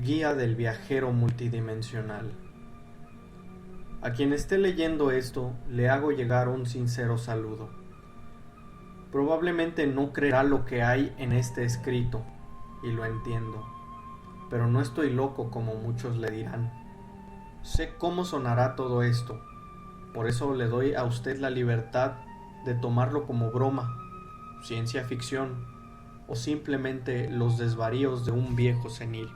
Guía del viajero multidimensional. A quien esté leyendo esto, le hago llegar un sincero saludo. Probablemente no creerá lo que hay en este escrito, y lo entiendo, pero no estoy loco como muchos le dirán. Sé cómo sonará todo esto, por eso le doy a usted la libertad de tomarlo como broma, ciencia ficción, o simplemente los desvaríos de un viejo senil.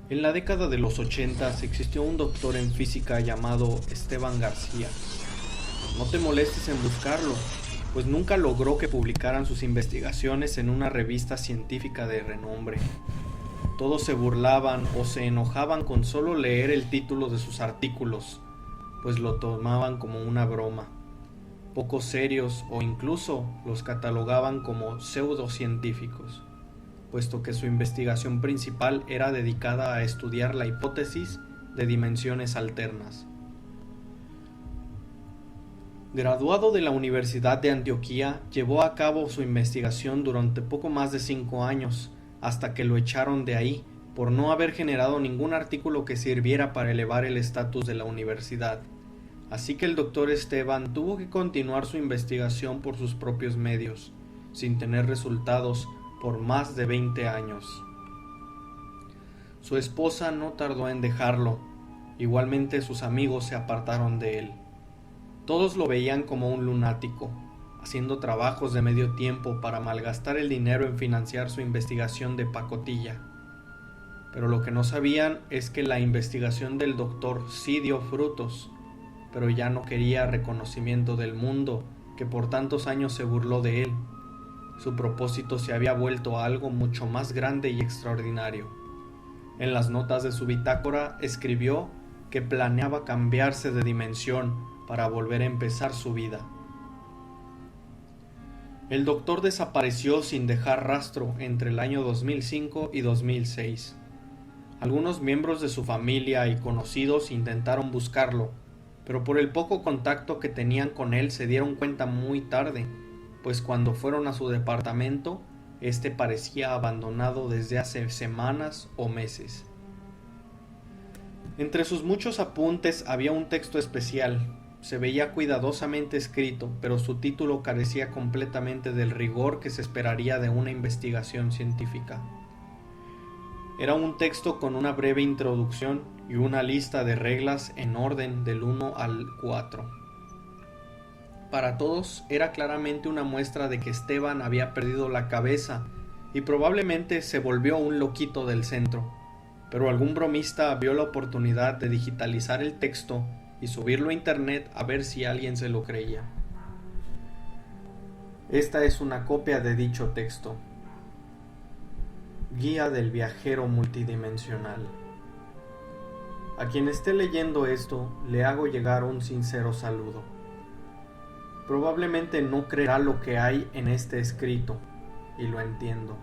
En la década de los 80 existió un doctor en física llamado Esteban García. No te molestes en buscarlo, pues nunca logró que publicaran sus investigaciones en una revista científica de renombre. Todos se burlaban o se enojaban con solo leer el título de sus artículos, pues lo tomaban como una broma. Poco serios o incluso los catalogaban como pseudocientíficos, puesto que su investigación principal era dedicada a estudiar la hipótesis de dimensiones alternas. Graduado de la Universidad de Antioquía, llevó a cabo su investigación durante poco más de 5 años, hasta que lo echaron de ahí por no haber generado ningún artículo que sirviera para elevar el estatus de la universidad. Así que el doctor Esteban tuvo que continuar su investigación por sus propios medios, sin tener resultados por más de 20 años. Su esposa no tardó en dejarlo, igualmente sus amigos se apartaron de él. Todos lo veían como un lunático, haciendo trabajos de medio tiempo para malgastar el dinero en financiar su investigación de pacotilla. Pero lo que no sabían es que la investigación del doctor sí dio frutos, pero ya no quería reconocimiento del mundo que por tantos años se burló de él. Su propósito se había vuelto algo mucho más grande y extraordinario. En las notas de su bitácora escribió que planeaba cambiarse de dimensión para volver a empezar su vida. El doctor desapareció sin dejar rastro entre el año 2005 y 2006. Algunos miembros de su familia y conocidos intentaron buscarlo, pero por el poco contacto que tenían con él se dieron cuenta muy tarde, pues cuando fueron a su departamento, este parecía abandonado desde hace semanas o meses. Entre sus muchos apuntes había un texto especial. Se veía cuidadosamente escrito, pero su título carecía completamente del rigor que se esperaría de una investigación científica. Era un texto con una breve introducción y una lista de reglas en orden del 1 al 4. Para todos era claramente una muestra de que Esteban había perdido la cabeza y probablemente se volvió un loquito del centro, pero algún bromista vio la oportunidad de digitalizar el texto y subirlo a internet a ver si alguien se lo creía. Esta es una copia de dicho texto. Guía del viajero multidimensional. A quien esté leyendo esto, le hago llegar un sincero saludo. Probablemente no creerá lo que hay en este escrito, y lo entiendo,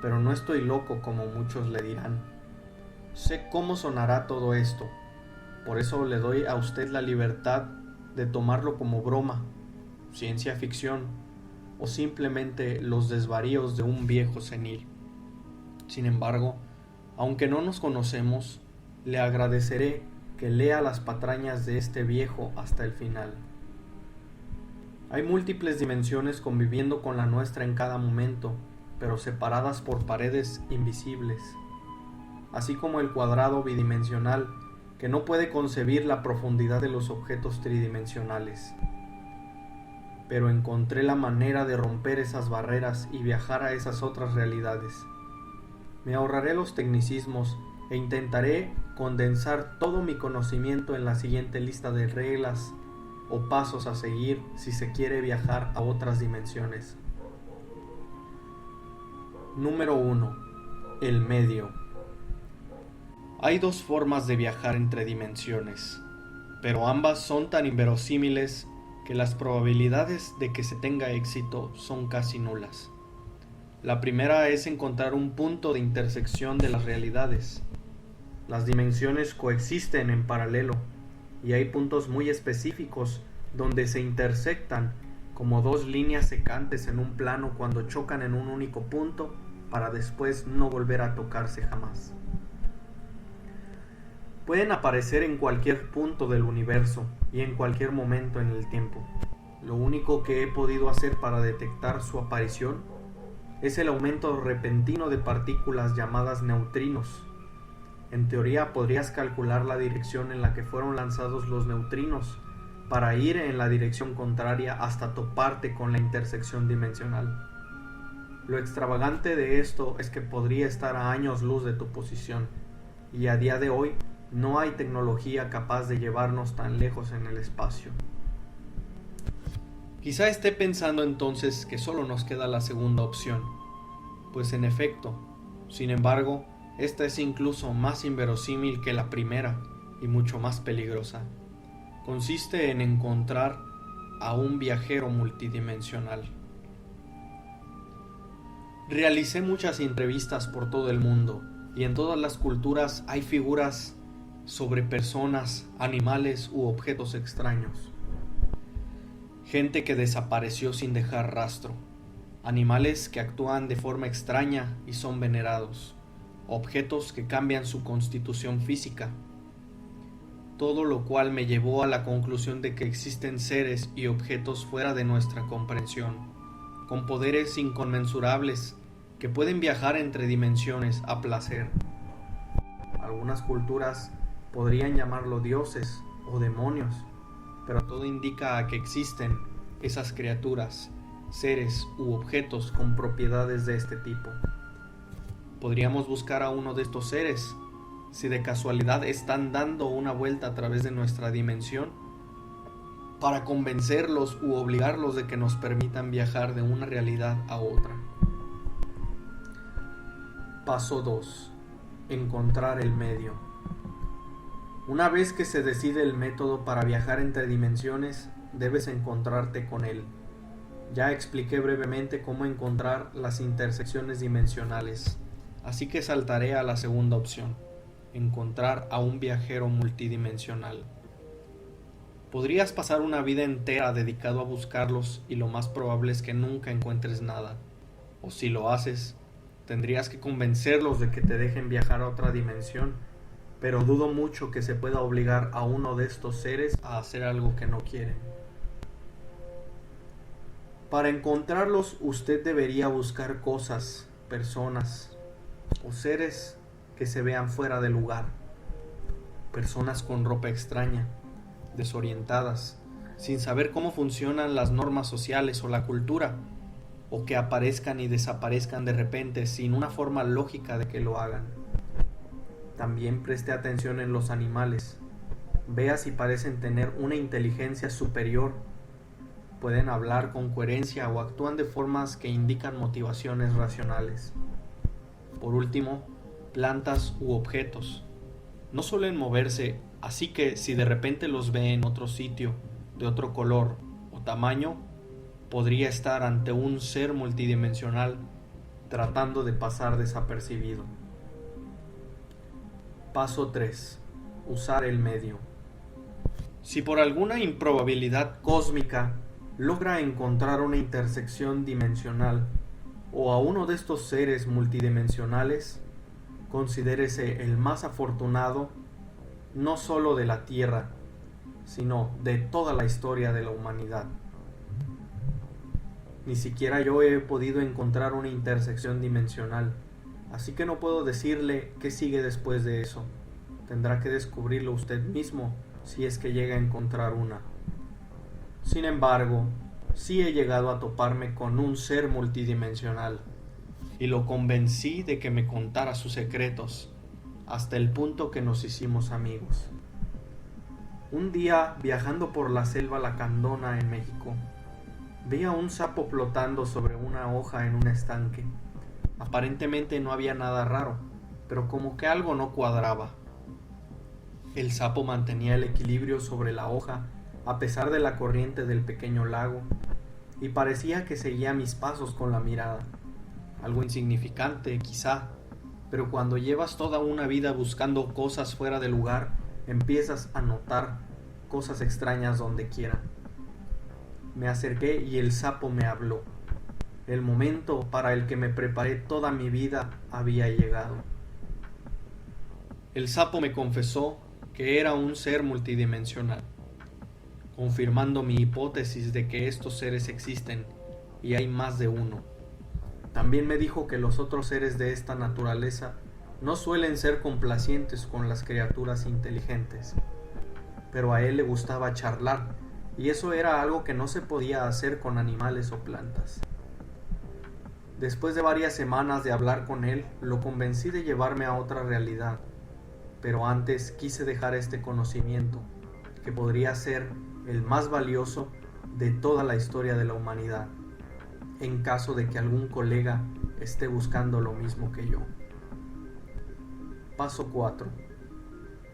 pero no estoy loco como muchos le dirán. Sé cómo sonará todo esto, por eso le doy a usted la libertad de tomarlo como broma, ciencia ficción, o simplemente los desvaríos de un viejo senil. Sin embargo, aunque no nos conocemos, le agradeceré que lea las patrañas de este viejo hasta el final. Hay múltiples dimensiones conviviendo con la nuestra en cada momento, pero separadas por paredes invisibles, así como el cuadrado bidimensional que no puede concebir la profundidad de los objetos tridimensionales. Pero encontré la manera de romper esas barreras y viajar a esas otras realidades. Me ahorraré los tecnicismos e intentaré condensar todo mi conocimiento en la siguiente lista de reglas o pasos a seguir si se quiere viajar a otras dimensiones. Número 1. El medio. Hay dos formas de viajar entre dimensiones, pero ambas son tan inverosímiles que las probabilidades de que se tenga éxito son casi nulas. La primera es encontrar un punto de intersección de las realidades. Las dimensiones coexisten en paralelo, y hay puntos muy específicos donde se intersectan como dos líneas secantes en un plano cuando chocan en un único punto para después no volver a tocarse jamás. Pueden aparecer en cualquier punto del universo y en cualquier momento en el tiempo. Lo único que he podido hacer para detectar su aparición es el aumento repentino de partículas llamadas neutrinos. En teoría podrías calcular la dirección en la que fueron lanzados los neutrinos para ir en la dirección contraria hasta toparte con la intersección dimensional. Lo extravagante de esto es que podría estar a años luz de tu posición, y a día de hoy no hay tecnología capaz de llevarnos tan lejos en el espacio. Quizá esté pensando entonces que solo nos queda la segunda opción, pues en efecto, sin embargo, esta es incluso más inverosímil que la primera y mucho más peligrosa. Consiste en encontrar a un viajero multidimensional. Realicé muchas entrevistas por todo el mundo y en todas las culturas hay figuras sobre personas, animales u objetos extraños. Gente que desapareció sin dejar rastro, animales que actúan de forma extraña y son venerados, objetos que cambian su constitución física. Todo lo cual me llevó a la conclusión de que existen seres y objetos fuera de nuestra comprensión, con poderes inconmensurables que pueden viajar entre dimensiones a placer. Algunas culturas podrían llamarlo dioses o demonios, pero todo indica a que existen esas criaturas, seres u objetos con propiedades de este tipo. Podríamos buscar a uno de estos seres, si de casualidad están dando una vuelta a través de nuestra dimensión, para convencerlos u obligarlos de que nos permitan viajar de una realidad a otra. Paso 2. Encontrar el medio. Una vez que se decide el método para viajar entre dimensiones, debes encontrarte con él. Ya expliqué brevemente cómo encontrar las intersecciones dimensionales, así que saltaré a la segunda opción: encontrar a un viajero multidimensional. Podrías pasar una vida entera dedicado a buscarlos y lo más probable es que nunca encuentres nada. O si lo haces, tendrías que convencerlos de que te dejen viajar a otra dimensión, pero dudo mucho que se pueda obligar a uno de estos seres a hacer algo que no quieren. Para encontrarlos, usted debería buscar cosas, personas o seres que se vean fuera de lugar. Personas con ropa extraña, desorientadas, sin saber cómo funcionan las normas sociales o la cultura, o que aparezcan y desaparezcan de repente sin una forma lógica de que lo hagan. También preste atención en los animales. Vea si parecen tener una inteligencia superior, pueden hablar con coherencia o actúan de formas que indican motivaciones racionales. Por último, plantas u objetos. No suelen moverse, así que si de repente los ve en otro sitio, de otro color o tamaño, podría estar ante un ser multidimensional tratando de pasar desapercibido. Paso 3. Usar el medio. Si por alguna improbabilidad cósmica logra encontrar una intersección dimensional o a uno de estos seres multidimensionales, considérese el más afortunado no solo de la Tierra, sino de toda la historia de la humanidad. Ni siquiera yo he podido encontrar una intersección dimensional, así que no puedo decirle qué sigue después de eso. Tendrá que descubrirlo usted mismo si es que llega a encontrar una. Sin embargo, sí he llegado a toparme con un ser multidimensional y lo convencí de que me contara sus secretos, hasta el punto que nos hicimos amigos. Un día, viajando por la selva lacandona en México, vi a un sapo flotando sobre una hoja en un estanque. Aparentemente no había nada raro, pero como que algo no cuadraba. El sapo mantenía el equilibrio sobre la hoja a pesar de la corriente del pequeño lago, y parecía que seguía mis pasos con la mirada. Algo insignificante, quizá, pero cuando llevas toda una vida buscando cosas fuera de lugar, empiezas a notar cosas extrañas donde quiera. Me acerqué y el sapo me habló. El momento para el que me preparé toda mi vida había llegado. El sapo me confesó que era un ser multidimensional, confirmando mi hipótesis de que estos seres existen y hay más de uno. También me dijo que los otros seres de esta naturaleza no suelen ser complacientes con las criaturas inteligentes, pero a él le gustaba charlar, y eso era algo que no se podía hacer con animales o plantas. Después de varias semanas de hablar con él, lo convencí de llevarme a otra realidad, pero antes quise dejar este conocimiento, que podría ser el más valioso de toda la historia de la humanidad, en caso de que algún colega esté buscando lo mismo que yo. Paso 4.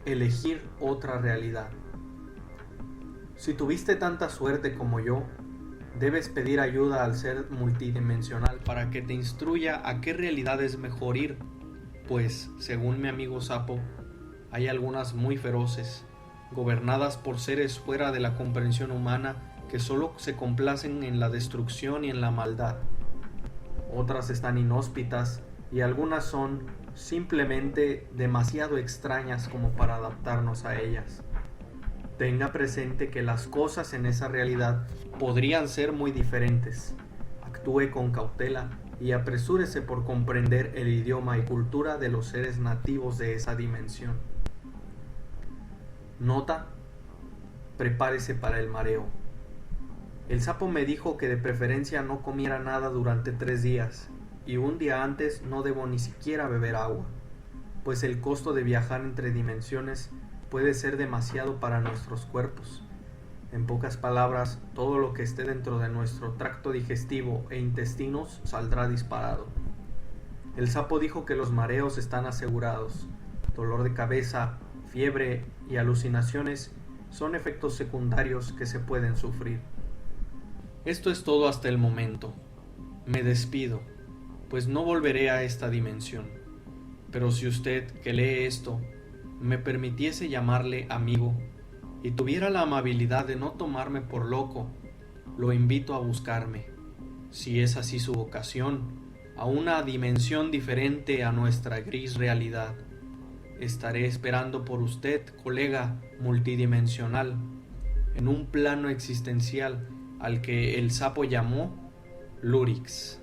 Elegir otra realidad. Si tuviste tanta suerte como yo, debes pedir ayuda al ser multidimensional para que te instruya a qué realidad es mejor ir, pues, según mi amigo Sapo, hay algunas muy feroces, gobernadas por seres fuera de la comprensión humana que solo se complacen en la destrucción y en la maldad. Otras están inhóspitas y algunas son simplemente demasiado extrañas como para adaptarnos a ellas. Tenga presente que las cosas en esa realidad podrían ser muy diferentes. Actúe con cautela y apresúrese por comprender el idioma y cultura de los seres nativos de esa dimensión. Nota: prepárese para el mareo. El sapo me dijo que de preferencia no comiera nada durante 3 días, y un día antes no debo ni siquiera beber agua, pues el costo de viajar entre dimensiones puede ser demasiado para nuestros cuerpos. En pocas palabras, todo lo que esté dentro de nuestro tracto digestivo e intestinos saldrá disparado. El sapo dijo que los mareos están asegurados. Dolor de cabeza, fiebre y alucinaciones son efectos secundarios que se pueden sufrir. Esto es todo hasta el momento. Me despido, pues no volveré a esta dimensión. Pero si usted, que lee esto, me permitiese llamarle amigo y tuviera la amabilidad de no tomarme por loco, lo invito a buscarme, si es así su vocación, a una dimensión diferente a nuestra gris realidad. Estaré esperando por usted, colega multidimensional, en un plano existencial al que el sapo llamó Lurix.